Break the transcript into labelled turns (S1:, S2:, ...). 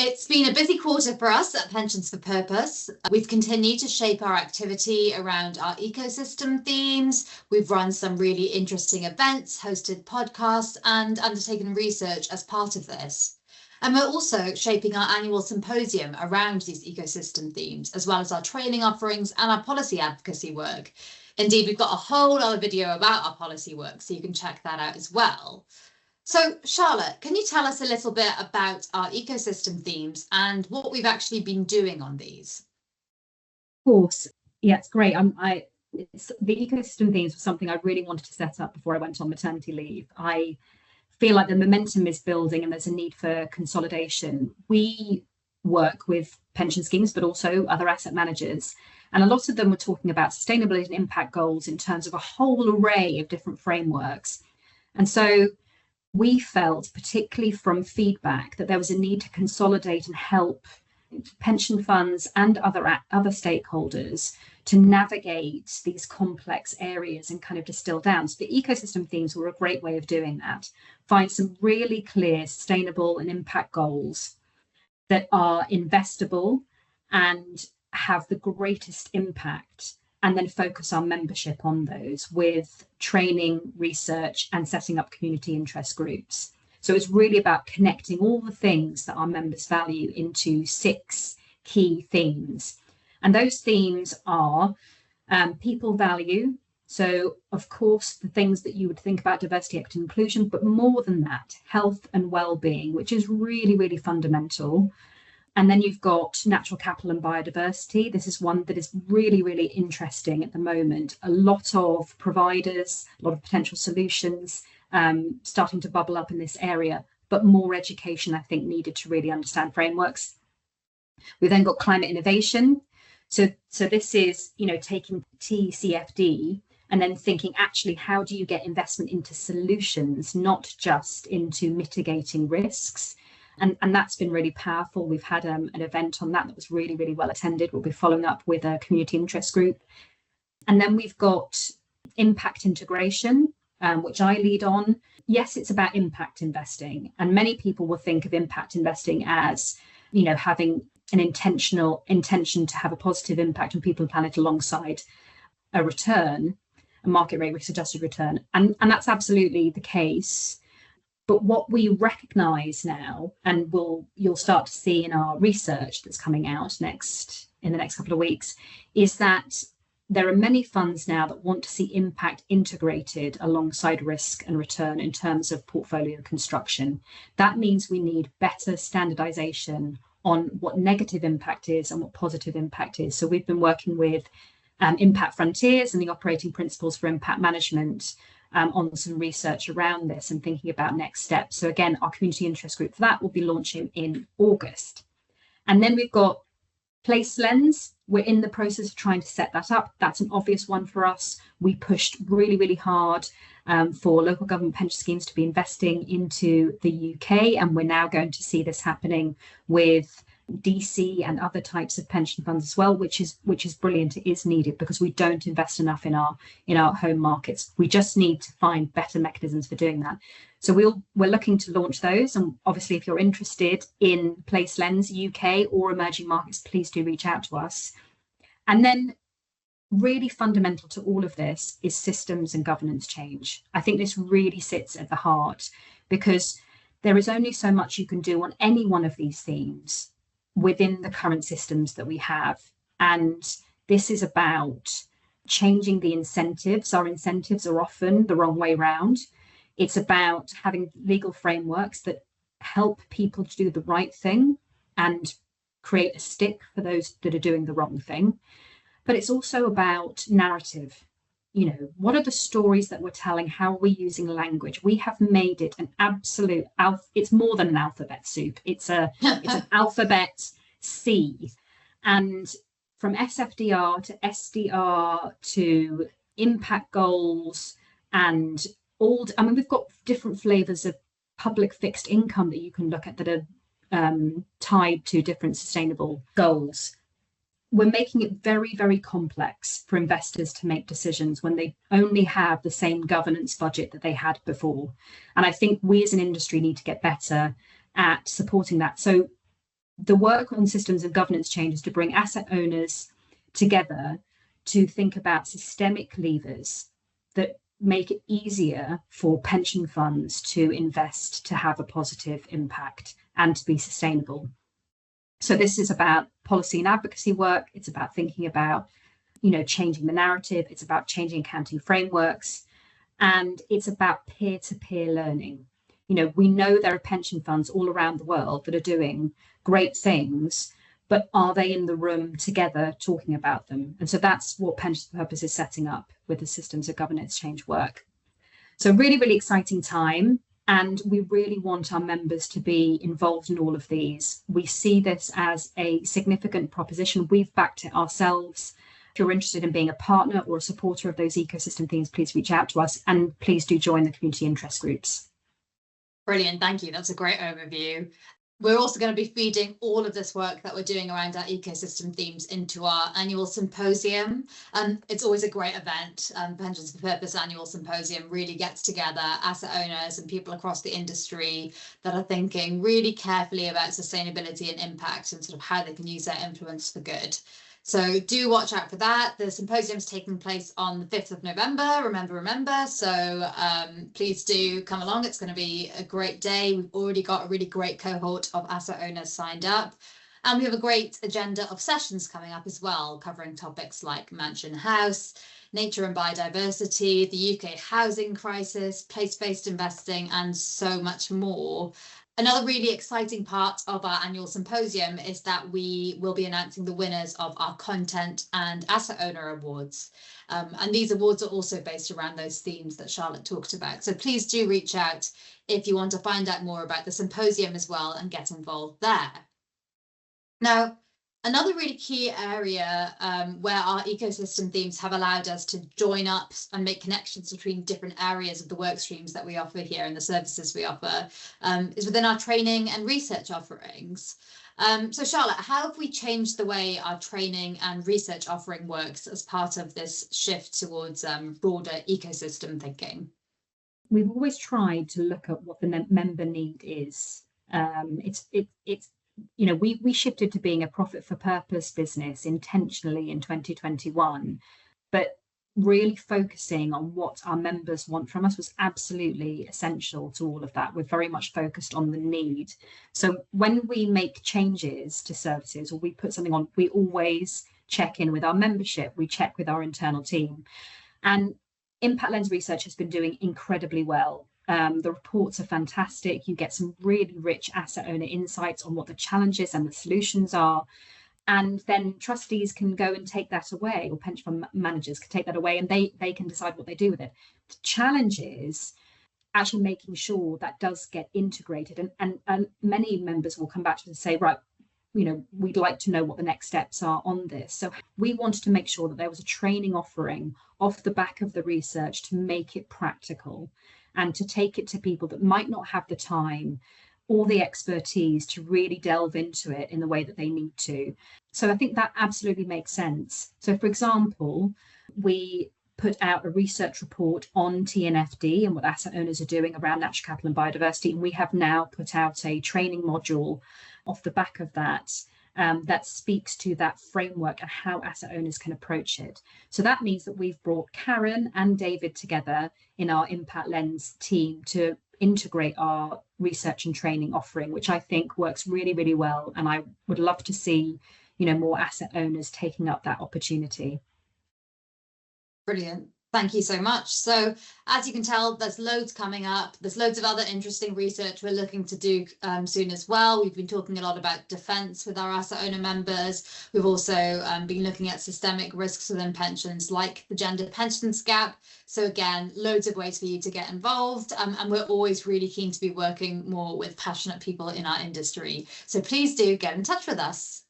S1: It's been a busy quarter for us at Pensions for Purpose. We've continued to shape our activity around our ecosystem themes. We've run some really interesting events, hosted podcasts, and undertaken research as part of this. And we're also shaping our annual symposium around these ecosystem themes, as well as our training offerings and our policy advocacy work. Indeed, we've got a whole other video about our policy work, so you can check that out as well. So, Charlotte, can you tell us a little bit about our ecosystem themes and what we've actually been doing on these?
S2: Of course. Yeah, it's great. The ecosystem themes was something I really wanted to set up before I went on maternity leave. I feel like the momentum is building and there's a need for consolidation. We work with pension schemes, but also other asset managers. And a lot of them were talking about sustainability and impact goals in terms of a whole array of different frameworks. And so we felt, particularly from feedback, that there was a need to consolidate and help pension funds and other stakeholders to navigate these complex areas and kind of distill down. So the ecosystem themes were a great way of doing that. Find some really clear, sustainable and impact goals that are investable and have the greatest impact, and then focus our membership on those with training, research, and setting up community interest groups. So it's really about connecting all the things that our members value into 6 key themes. And those themes are people value. So, of course, the things that you would think about diversity, equity, and inclusion, but more than that, health and well-being, which is really, really fundamental. And then you've got natural capital and biodiversity. This is one that is really, really interesting at the moment. A lot of providers, a lot of potential solutions starting to bubble up in this area, but more education, I think, needed to really understand frameworks. We've then got climate innovation. So this is, taking TCFD and then thinking, actually, how do you get investment into solutions, not just into mitigating risks? And that's been really powerful. We've had an event on that was really, really well attended. We'll be following up with a community interest group. And then we've got impact integration, which I lead on. Yes, it's about impact investing. And many people will think of impact investing as, having an intention to have a positive impact on people and planet alongside a return, a market rate risk adjusted return. And that's absolutely the case. But what we recognise now, and you'll start to see in our research that's coming out in the next couple of weeks, is that there are many funds now that want to see impact integrated alongside risk and return in terms of portfolio construction. That means we need better standardisation on what negative impact is and what positive impact is. So we've been working with Impact Frontiers and the operating principles for impact management on some research around this and thinking about next steps. So again, our community interest group for that will be launching in August. And then we've got Place Lens. We're in the process of trying to set that up. That's an obvious one for us. We pushed really, really hard for local government pension schemes to be investing into the UK. And we're now going to see this happening with DC and other types of pension funds as well, which is brilliant. It is needed because we don't invest enough in our home markets. We just need to find better mechanisms for doing that. So we're looking to launch those, and obviously if you're interested in Place Lens UK or emerging markets, please do reach out to us. And then really fundamental to all of this is systems and governance change. I think this really sits at the heart because there is only so much you can do on any one of these themes within the current systems that we have. And this is about changing the incentives. Our incentives are often the wrong way round. It's about having legal frameworks that help people to do the right thing and create a stick for those that are doing the wrong thing. But it's also about narrative. What are the stories that we're telling? How are we using language? We have made it an absolute it's more than an alphabet soup. It's an alphabet C. And from SFDR to SDR to impact goals and we've got different flavors of public fixed income that you can look at that are tied to different sustainable goals. We're making it very, very complex for investors to make decisions when they only have the same governance budget that they had before. And I think we as an industry need to get better at supporting that. So the work on systems and governance changes to bring asset owners together to think about systemic levers that make it easier for pension funds to invest, to have a positive impact and to be sustainable. So this is about policy and advocacy work. It's about thinking about, changing the narrative. It's about changing accounting frameworks. And it's about peer-to-peer learning. We know there are pension funds all around the world that are doing great things, but are they in the room together talking about them? And so that's what Pensions for Purpose is setting up with the systems of governance change work. So really, really exciting time. And we really want our members to be involved in all of these. We see this as a significant proposition. We've backed it ourselves. If you're interested in being a partner or a supporter of those ecosystem themes, please reach out to us, and please do join the community interest groups.
S1: Brilliant, thank you. That's a great overview. We're also going to be feeding all of this work that we're doing around our ecosystem themes into our annual symposium. It's always a great event. Pensions for Purpose Annual Symposium really gets together asset owners and people across the industry that are thinking really carefully about sustainability and impact and sort of how they can use their influence for good. So do watch out for that. The symposium is taking place on the 5th of November, remember. So please do come along. It's going to be a great day. We've already got a really great cohort of asset owners signed up. And we have a great agenda of sessions coming up as well, covering topics like Mansion House, nature and biodiversity, the UK housing crisis, place-based investing, and so much more. Another really exciting part of our annual symposium is that we will be announcing the winners of our content and asset owner awards. And these awards are also based around those themes that Charlotte talked about. So please do reach out if you want to find out more about the symposium as well and get involved there. Now, another really key area where our ecosystem themes have allowed us to join up and make connections between different areas of the work streams that we offer here and the services we offer is within our training and research offerings. So Charlotte, how have we changed the way our training and research offering works as part of this shift towards broader ecosystem thinking?
S2: We've always tried to look at what the member need is. We shifted to being a profit for purpose business intentionally in 2021, but really focusing on what our members want from us was absolutely essential to all of that. We're very much focused on the need. So when we make changes to services or we put something on, we always check in with our membership, we check with our internal team. And Impact Lens research has been doing incredibly well. The reports are fantastic. You get some really rich asset owner insights on what the challenges and the solutions are. And then trustees can go and take that away, or pension fund managers can take that away, and they can decide what they do with it. The challenge is actually making sure that does get integrated. And many members will come back to us and say, right, we'd like to know what the next steps are on this. So we wanted to make sure that there was a training offering off the back of the research to make it practical and to take it to people that might not have the time or the expertise to really delve into it in the way that they need to. So I think that absolutely makes sense. So for example, we put out a research report on TNFD and what asset owners are doing around natural capital and biodiversity. And we have now put out a training module off the back of that that speaks to that framework and how asset owners can approach it. So that means that we've brought Karen and David together in our Impact Lens team to integrate our research and training offering, which I think works really, really well. And I would love to see, more asset owners taking up that opportunity.
S1: Brilliant. Thank you so much. So as you can tell, there's loads coming up. There's loads of other interesting research we're looking to do soon as well. We've been talking a lot about defence with our asset owner members. We've also been looking at systemic risks within pensions, like the gender pensions gap. So again, loads of ways for you to get involved. And we're always really keen to be working more with passionate people in our industry. So please do get in touch with us.